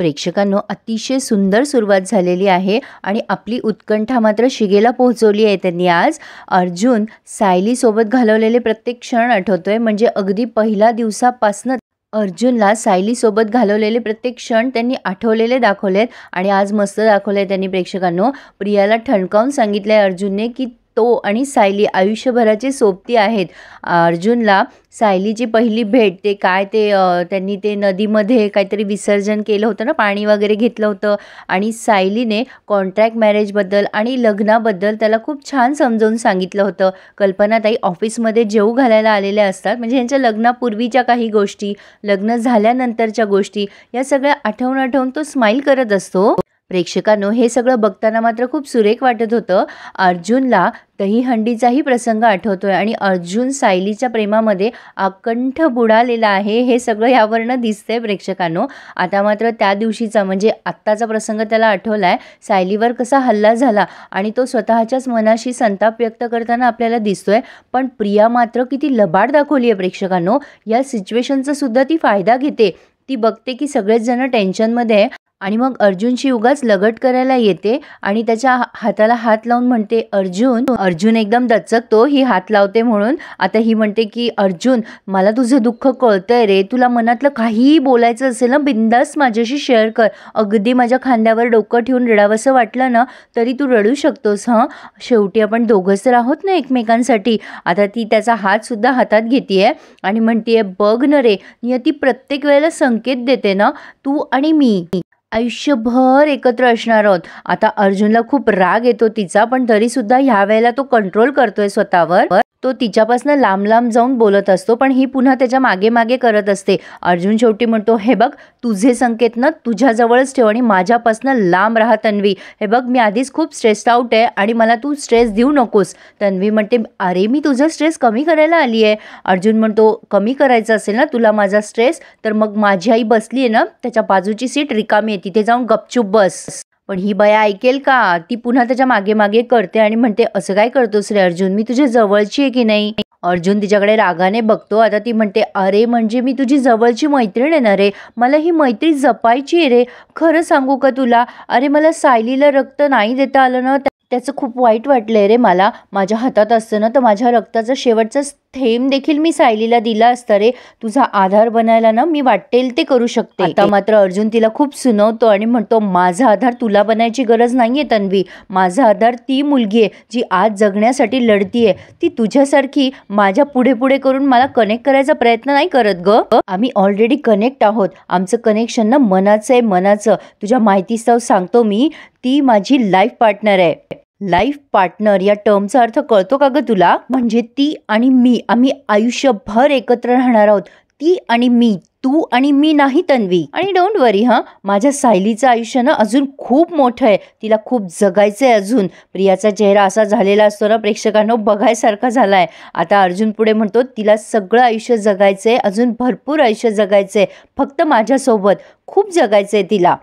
प्रेक्षकांनो अतिशय सुंदर सुरुवात झालेली आहे आणि आपली उत्कंठा मात्र शिगेला पोहोचवली आहे त्यांनी आज। अर्जुन सायली सोबत घालवलेले प्रत्येक क्षण आठवतोय, म्हणजे अगदी पहिल्या दिवसापासून अर्जुनला सायली सोबत घालवलेले प्रत्येक क्षण त्यांनी आठवलेले दाखवलेत आणि आज मस्त दाखवले त्यांनी प्रेक्षकांनो। प्रियाला ठणकावून सांगितले अर्जुनने की तो आणि सायली आयुष्यभराचे सोबती आहेत। अर्जुनला सायलीची पहिली भेट ते काय ते त्यांनी ते नदीमध्ये काहीतरी विसर्जन केलं होतं ना, पाणी वगैरे घेतलं होतं आणि सायलीने कॉन्ट्रॅक्ट मॅरेजबद्दल आणि लग्नाबद्दल त्याला खूप छान समजावून सांगितलं होतं। कल्पनाताई ऑफिसमध्ये जेवू घालायला आलेल्या असतात, म्हणजे यांच्या लग्नापूर्वीच्या काही गोष्टी, लग्न झाल्यानंतरच्या गोष्टी, या सगळ्या आठवून तो स्माईल करत असतो। प्रेक्षकांनो हे सगळं बघताना मात्र खूप सुरेख वाटत होतं। अर्जुनला दहीहंडीचाही प्रसंग आठवतोय आणि अर्जुन सायलीच्या प्रेमामध्ये अकंठ बुडालेला आहे, हे सगळं यावरनं दिसतंय प्रेक्षकांनो। आता मात्र त्या दिवशीचा म्हणजे आत्ताचा प्रसंग त्याला आठवलाय, सायलीवर कसा हल्ला झाला आणि तो स्वतःच्याच मनाशी संताप व्यक्त करताना आपल्याला दिसतोय। पण प्रिया मात्र किती लबाड दाखवली आहे प्रेक्षकांनो, या सिच्युएशनचा सुद्धा ती फायदा घेते। ती बघते की सगळेच जण टेन्शनमध्ये आणि मग अर्जुनशी उगाच लगट करायला येते आणि त्याच्या हाताला हात लावून म्हणते अर्जुन एकदम दचकतो ही हात लावते म्हणून। आता ही म्हणते की अर्जुन मला तुझं दुःख कळतंय रे, तुला मनातलं काहीही बोलायचं असेल ना बिंदास माझ्याशी शेअर कर, अगदी माझ्या खांद्यावर डोकं ठेवून रडावंसं वाटलं ना तरी तू रडू शकतोस, हां शेवटी आपण दोघंच तर आहोत ना एकमेकांसाठी। आता ती त्याचा हात सुद्धा हातात घेते आणि म्हणते बघ न रे, नियती प्रत्येक वेळेला संकेत देते ना, तू आणि मी आयुष्यभर एकत्र असणार आहोत। आता अर्जुनला खूप राग येतो तिचा, पण तरी सुद्धा ह्या वेळेला तो कंट्रोल करतोय स्वतःवर। तो तिच्यापासून लांब जाऊन बोलत असतो, पण ही पुन्हा त्याच्या मागे करत असते। अर्जुन शेवटी म्हणतो हे बघ तुझे संकेत ना तुझ्याजवळच ठेव आणि माझ्यापासून लांब राहा तन्वी, हे बघ मी आधीच खूप स्ट्रेस्ड आउट आहे आणि मला तू स्ट्रेस देऊ नकोस। तन्वी म्हणते अरे मी तुझा स्ट्रेस कमी करायला आली आहे। अर्जुन म्हणतो कमी करायचं असेल ना तुला माझा स्ट्रेस, तर मग माझी आई बसली आहे ना त्याच्या बाजूची सीट रिकामी आहे, तिथे जाऊन गपचूप बस। पण ही बया ऐकेल का? ती पुन्हा त्याच्या मागे करते आणि म्हणते असं काय करतोस रे अर्जुन, मी तुझ्या जवळची आहे की नाही। अर्जुन तिच्याकडे रागाने बघतो। आता ती म्हणते अरे म्हणजे मी तुझी जवळची मैत्रीण आहे ना रे, मला ही मैत्री जपायची आहे रे, खरं सांगू का तुला, अरे मला सायलीला रक्त नाही देता आलं ना त्याचं खूप वाईट वाटलंय रे मला, माझ्या हातात असतं ना तर माझ्या रक्ताचा शेवटचा थेंब देखील मी सायलीला दिला असता रे, तुझा आधार बनायला ना मी वाटेल ते करू शकते। आता मात्र अर्जुन तिला खूप सुनवतो आणि म्हणतो माझा आधार तुला बनायची गरज नाहीये तन्वी, माझा आधार ती मुलगी आहे जी आज जगण्यासाठी लढतीये, ती तुझ्यासारखी माझ्या पुढे करून मला कनेक्ट करायचा प्रयत्न नाही करत ग, आम्ही ऑलरेडी कनेक्ट आहोत, आमचं कनेक्शन ना मनाचं आहे मनाचं। तुझ्या माहितीस्तव सांगतो मी, ती माझी लाईफ पार्टनर आहे। लाईफ पार्टनर या टर्मचा अर्थ कळतो का ग तुला? म्हणजे ती आणि मी आम्ही आयुष्यभर एकत्र राहणार आहोत, ती आणि मी, तू आणि मी नाही तन्वी। आणि डोंट वरी माझ्या सायलीचं आयुष्य ना अजून खूप मोठं आहे, तिला खूप जगायचंय अजून। प्रियाचा चेहरा असा झालेला असतो ना प्रेक्षकांनो बघायसारखा झालाय। आता अर्जुन पुढे म्हणतो तिला सगळं आयुष्य जगायचंय, अजून भरपूर आयुष्य जगायचंय, फक्त माझ्यासोबत खूप जगायचंय तिला।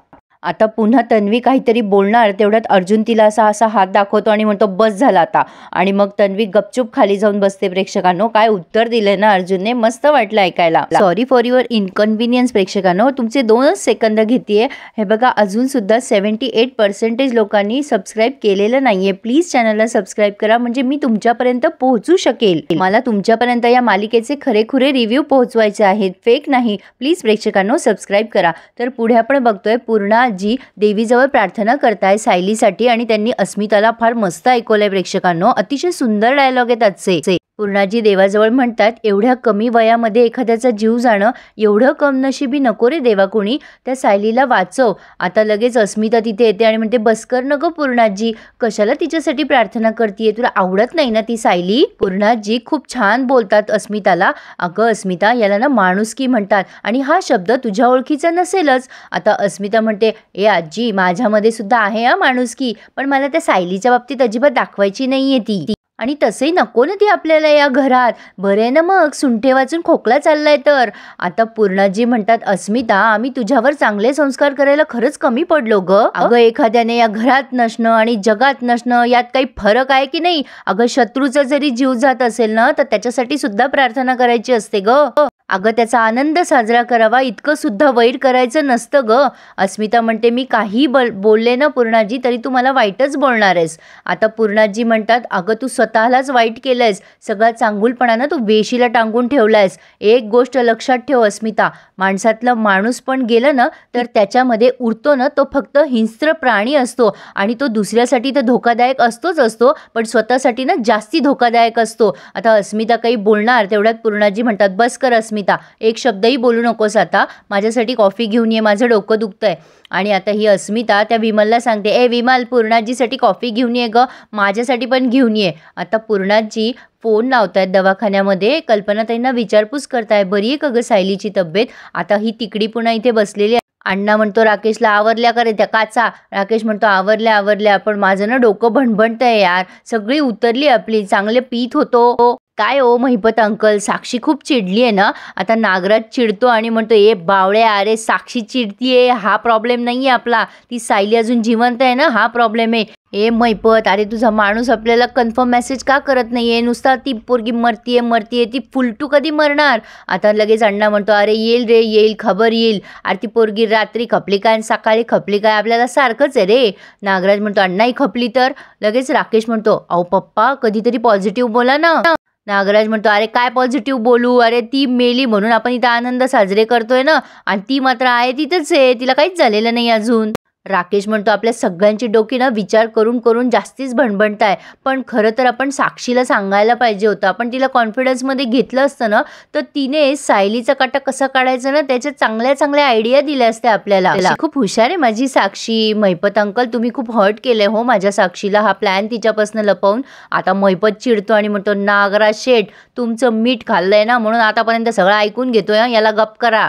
आता पुन्हा तन्वी काहीतरी बोलणार, तेवढ्यात अर्जुन तिला असा हात दाखवतो आणि म्हणतो बस झाला आता, आणि मग तन्वी गपचूप खाली जाऊन बसते। प्रेक्षकांनो काय उत्तर दिलंय ना अर्जुनने, मस्त वाटलं ऐकायला। सॉरी फॉर युअर इनकन्व्हिनियन्स प्रेक्षकांनो, तुमचे 2च सेकंद घेतेय। हे बघा अजून सुद्धा 78% लोकांनी सबस्क्राईब केलेलं नाहीये, प्लीज चॅनलला सबस्क्राईब करा म्हणजे मी तुमच्यापर्यंत पोहोचू शकेल। मला तुमच्यापर्यंत या मालिकेचे खरेखुरे रिव्ह्यू पोहोचवायचे आहेत, फेक नाही, प्लीज प्रेक्षकांनो सबस्क्राईब करा। तर पुढे आपण बघतोय पूर्णा जी देवीजवळ प्रार्थना करताय सायलीसाठी आणि त्यांनी अस्मिताला फार मस्त ऐकवलंय प्रेक्षकांनो, अतिशय सुंदर डायलॉग आहेत आजचे। पूर्णाजी देवाजवळ म्हणतात एवढ्या कमी वयामध्ये एखाद्याचा जीव जाणं एवढं कमनशिबी नको रे देवा कोणी, त्या सायलीला वाचव। आता लगेच अस्मिता तिथे येते आणि म्हणते बसकर नको पूर्णाजी, कशाला तिच्यासाठी प्रार्थना करतीये, तुला आवडत नाही ना ती सायली। पूर्णाजी खूप छान बोलतात अस्मिताला, अगं अस्मिता याला ना माणुसकी म्हणतात आणि हा शब्द तुझ्या ओळखीचा नसेलच। आता अस्मिता म्हणते ए आजी माझ्यामध्ये सुद्धा आहे माणुसकी, पण मला त्या सायलीच्या बाबतीत अजिबात दाखवायची नाहीये ती। आणि तसंही नको ना ती आपल्याला या घरात. बरे ना मग सुंठे वाचून खोकला चाललाय तर. आता पूर्णाजी म्हणतात, अस्मिता आम्ही तुझ्यावर चांगले संस्कार करायला खरंच कमी पडलो ग. अगं एखाद्याने या घरात नसणं आणि जगात नसणं यात काही फरक आहे की नाही. अगं शत्रूचा जरी जीव जात असेल ना तर त्याच्यासाठी सुद्धा प्रार्थना करायची असते ग. अगं त्याचा आनंद साजरा करावा इतकं सुद्धा वैर करायचं नसतं ग. अस्मिता म्हणते, मी काही बोलले ना पूर्णाजी तरी तू मला वाईटच बोलणार आहेस. आता पूर्णाजी म्हणतात, अगं तू स्वतःलाच वाईट केलंयस. सगळा चांगुलपणा तू वेशीला टांगून ठेवलायस. एक गोष्ट लक्षात ठेव अस्मिता, माणसातलं माणूस पण गेलं ना तर त्याच्यामध्ये उरतो ना तो फक्त हिंस्त्र प्राणी असतो आणि तो दुसऱ्यासाठी तर धोकादायक असतो पण स्वतःसाठी ना जास्ती धोकादायक असतो. आता अस्मिता काही बोलणार तेवढ्यात पूर्णाजी म्हणतात, बस कर अस्मिता, एक शब्दही बोलू नकोस आता. माझ्यासाठी कॉफी घेऊन ये, माझं डोकं दुखतंय. आणि आता ही अस्मिता त्या विमलला सांगते, ए विमल पूर्णाजीसाठी कॉफी घेऊन ये ग, माझ्यासाठी पण घेऊन ये. आता पूर्णाजी फोन लावतायत दवाखान्यामध्ये. कल्पनाताईंना विचारपूस करताय, बरी आहे का ग सायलीची तब्येत. आता ही तिकडी पुन्हा इथे बसलेली आहे. अण्णा म्हणतो, राकेशला आवरल्या का रे त्या काचा. राकेश म्हणतो, आवरल्या पण माझं ना डोकं भणभणतंय यार, सगळी उतरली आपली, चांगले पीत होतो. काय हो महिपत अंकल, साक्षी खूप चिडली आहे ना. आता नागराज चिडतो आणि म्हणतो, ए बावळ्या, अरे साक्षी चिडतीये हा प्रॉब्लेम नाही आहे आपला, ती सायली अजून जिवंत आहे ना हा प्रॉब्लेम आहे. ए महिपत, अरे तुझा माणूस आपल्याला कन्फर्म मेसेज का करत नाहीये, नुसता ती पोरगी मरतीये ती फुलटू कधी मरणार. आता लगेच अण्णा म्हणतो, अरे येईल रे येईल, खबर येईल. अरे ती पोरगी रात्री खपली काय आणि सकाळी खपली काय आपल्याला सारखंच आहे रे. नागराज म्हणतो, अण्णाही खपली तर. लगेच राकेश म्हणतो, अहो पप्पा कधीतरी पॉझिटिव्ह बोला ना. नागराज म्हणतो, अरे काय पॉझिटिव्ह बोलू, अरे ती मेली म्हणून आपण इथं आनंद साजरे करतोय ना, आणि ती मात्र आहे तिथंच आहे, तिला काहीच झालेलं नाही अजून. राकेश म्हणतो, आपल्या सगळ्यांची डोकी ना विचार करून करून जास्तीच भणभणताय. पण खरं तर आपण साक्षीला सांगायला पाहिजे होतं. आपण तिला कॉन्फिडन्समध्ये घेतलं असतं ना तर तिने सायलीचा काटा कसा काढायचा ना त्याच्या चांगल्या चांगल्या आयडिया दिल्या असत्या आपल्याला. खूप हुशार आहे माझी साक्षी. महिपत अंकल तुम्ही खूप हर्ट केलंय हो माझ्या साक्षीला, हा प्लॅन तिच्यापासून लपवून. आता महिपत चिडतो आणि म्हणतो, नागराज शेठ तुमचं मीठ खाल्लंय ना म्हणून आतापर्यंत सगळं ऐकून घेतोय, याला गप करा,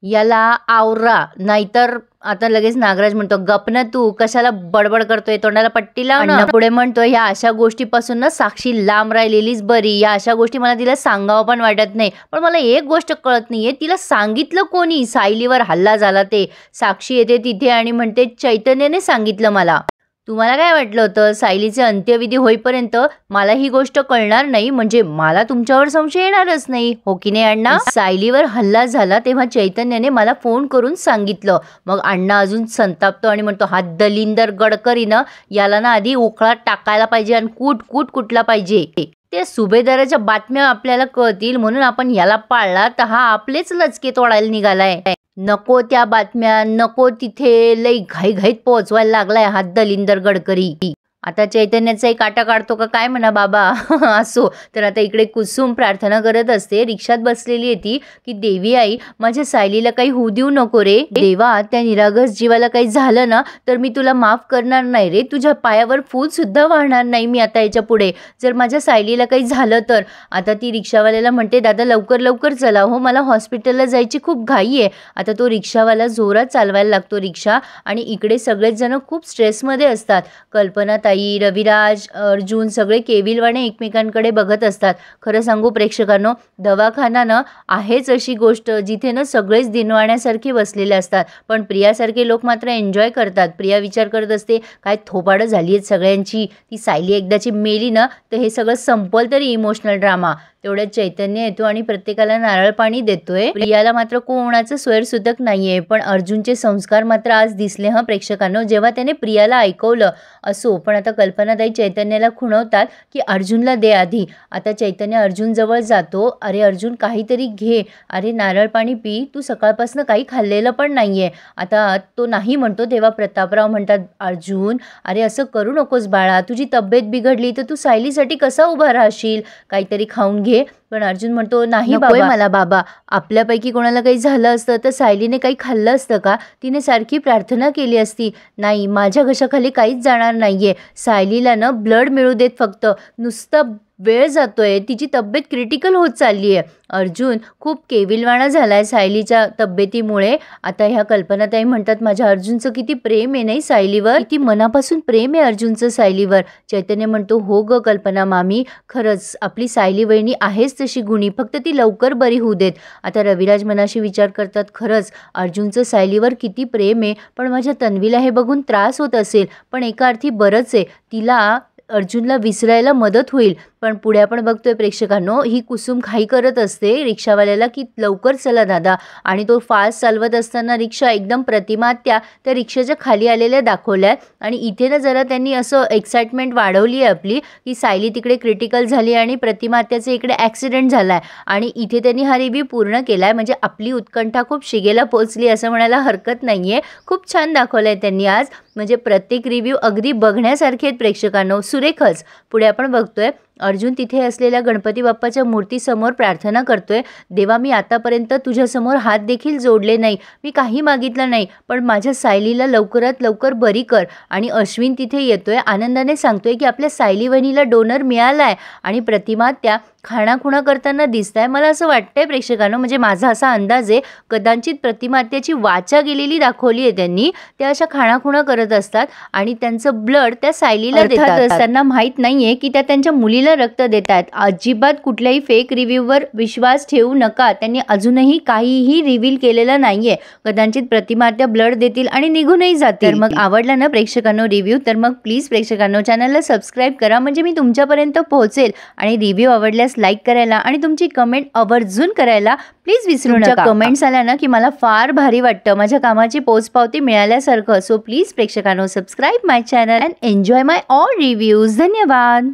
याला आवरा नाहीतर. आता लगेच नागराज म्हणतो, गप ना तू, कशाला बडबड करतोय, तोंडाला पट्टी लाव ना. पुढे म्हणतो, ह्या अशा गोष्टीपासून ना साक्षी लांब राहिलेलीच बरी. या अशा गोष्टी मला तिला सांगावं पण वाटत नाही. पण मला एक गोष्ट कळत नाहीये, तिला सांगितलं कोणी सायलीवर हल्ला झाला ते. साक्षी येते तिथे आणि म्हणते, चैतन्याने सांगितलं मला. तुम्हाला काय वाटलं होतं सायलीचे अंत्यविधी होईपर्यंत मला ही गोष्ट कळणार नाही, म्हणजे मला तुमच्यावर संशय येणारच नाही, हो की नाही अण्णा. सायलीवर हल्ला झाला तेव्हा चैतन्याने मला फोन करून सांगितलं. मग अण्णा अजून संतापतो आणि म्हणतो, हा दलिंदर गडकरीनं याला ना आधी उकळात टाकायला पाहिजे आणि कुठला पाहिजे. ते सुभेदाराच्या बातम्या आपल्याला कळतील म्हणून आपण याला पाळला तर हा आपलेच लचके तोडायला निघालाय. नको त्या बातम्या, नको तिथे, लई घाईघाईत पोहोचवायला लागलाय हा दलिंदर गडकरी. आता चैतन्याचाही काटा काढतो का काय म्हणा बाबा. असो. तर आता इकडे कुसुम प्रार्थना करत असते, रिक्षात बसलेली आहे ती, की देवी आई माझ्या सायलीला काही होऊ देऊ नको रे देवा, त्या निरागस जीवाला काही झालं ना तर मी तुला माफ करणार नाही रे, तुझ्या पायावर फूल सुद्धा वाहणार नाही मी आता याच्या पुढे, जर माझ्या सायलीला काही झालं तर. आता ती रिक्षावाल्याला म्हणते, दादा लवकर चला हो, मला हॉस्पिटलला जायची खूप घाई आहे. आता तो रिक्षावाला जोरात चालवायला लागतो रिक्षा आणि इकडे सगळेच जण खूप स्ट्रेसमध्ये असतात. कल्पना ताई, रविराज, अर्जुन सगळे केविलवाणे एकमेकांकडे बघत असतात. खरं सांगू प्रेक्षकांनो, दवाखाना ना आहेच अशी गोष्ट जिथे ना सगळेच दिनवाण्यासारखे बसलेले असतात, पण प्रियासारखे लोक मात्र एन्जॉय करतात. प्रिया विचार करत असते, काय थोबाडं झाली आहेत सगळ्यांची, ती सायली एकदाची मेली ना तर हे सगळं संपल तरी इमोशनल ड्रामा. तेवढ्यात चैतन्य येतो आणि प्रत्येकाला नारळ पाणी देतोय. प्रियाला मात्र कोणाचं स्वैरसुतक नाहीये, पण अर्जुनचे संस्कार मात्र आज दिसले हा प्रेक्षकांनो, जेव्हा त्याने प्रियाला ऐकवलं. असो, पण आता कल्पनाताई चैतन्याला खुणवतात की अर्जुनला दे आधी. आता चैतन्य अर्जुन जवळ जातो, अरे अर्जुन काहीतरी घे, अरे नारळ पाणी पी, तू सकाळपासून काही खाल्लेलं पण नाहीये. आता तो नाही म्हणतो तेव्हा प्रतापराव म्हणतात, अर्जुन अरे असं करू नकोस बाळा, तुझी तब्येत बिघडली तर तू सायलीसाठी कसा उभा राहशील, काहीतरी खाऊन घे. पण अर्जुन म्हणतो, नाही बाबा मला बाबा, आपल्यापैकी कोणाला काही झालं असतं तर सायलीने काही खाल्लं असतं का, तिने सारखी प्रार्थना केली असती. नाही, माझ्या घशाखाली काहीच जाणार नाहीये, सायलीला ना ब्लड मिळू देत, फक्त नुसतं वेळ जातोय, तिची तब्येत क्रिटिकल होत चालली आहे. अर्जुन खूप केविलवाणा झाला आहे सायलीच्या तब्येतीमुळे. आता ह्या कल्पनाताई म्हणतात माझ्या अर्जुनचं किती प्रेम आहे नाही सायलीवर, किती मनापासून प्रेम आहे अर्जुनचं सायलीवर. चैतन्य म्हणतो हो ग कल्पना मामी, खरंच आपली सायली वहिनी आहेच तशी गुणी, फक्त ती लवकर बरी होऊ देत. आता रविराज मनाशी विचार करतात खरंच अर्जुनचं सायलीवर किती प्रेम आहे, पण माझ्या तन्वीला हे बघून त्रास होत असेल, पण एका अर्थी बरंच आहे, तिला अर्जुनला विसरायला मदत होईल. पण पुढे आपण बघतोय प्रेक्षकांनो, ही कुसुम घाई करत असते रिक्षावाल्याला की लवकर चला दादा, आणि तो फास्ट चालवत असताना रिक्षा एकदम प्रतिमा त्या रिक्षाच्या खाली आलेल्या दाखवल्या. आणि इथे ना जरा त्यांनी असं एक्साइटमेंट वाढवली आहे आपली, की सायली तिकडे क्रिटिकल झाली आणि प्रतिमा त्याचे इकडे ॲक्सिडेंट झाला आहे, आणि इथे त्यांनी हा रिव्ह्यू पूर्ण केला आहे. म्हणजे आपली उत्कंठा खूप शिगेला पोचली असं म्हणायला हरकत नाही आहे. खूप छान दाखवलं आहे त्यांनी आज. म्हणजे प्रत्येक रिव्ह्यू अगदी बघण्यासारखे आहेत प्रेक्षकांनो, सुरेखच. पुढे आपण बघतोय अर्जुन तिथे असलेल्या गणपती बाप्पाच्या मूर्तीसमोर प्रार्थना करतोय, देवा मी आतापर्यंत तुझ्यासमोर हात देखील जोडले नाही, मी काही मागितलं नाही, पण माझ्या सायलीला लवकरात लवकर बरी कर. आणि अश्विन तिथे येतोय, आनंदाने सांगतोय की आपल्या सायली वहिनीला डोनर मिळाला आहे, आणि प्रतिमा त्या खाणाखुणा करताना दिसत आहे. मला असं वाटतंय प्रेक्षकांनो, म्हणजे माझा असा अंदाज आहे, कदाचित प्रतिमात्याची वाचा गेलेली दाखवली आहे त्यांनी, त्या अशा खाणाखुणा करत असतात आणि त्यांचं ब्लड त्या सायलीला देतात. त्यांना माहीत नाही आहे की त्या त्यांच्या मुलीला रक्त देत आहेत. अजिबात कुठल्याही फेक रिव्ह्यूवर विश्वास ठेवू नका, त्यांनी अजूनही काहीही रिव्हील केलेलं नाही आहे. कदाचित प्रतिमात्या ब्लड देतील आणि निघूनही जातील. तर मग आवडला ना प्रेक्षकांनो रिव्ह्यू, तर मग प्लीज प्रेक्षकांनो चॅनलला सबस्क्राईब करा, म्हणजे मी तुमच्यापर्यंत पोहोचेल. आणि रिव्ह्यू आवडल्यास लाईक करायला आणि तुमची कमेंट आवर्जून करायला प्लीज विसरू नका. कमेंट्स आल्या ना की मला फार भारी वाटतं, माझ्या कामाची पोचपावती मिळाल्यासारखं. सो प्लीज प्रेक्षकांनो subscribe my channel and enjoy my all reviews. धन्यवाद.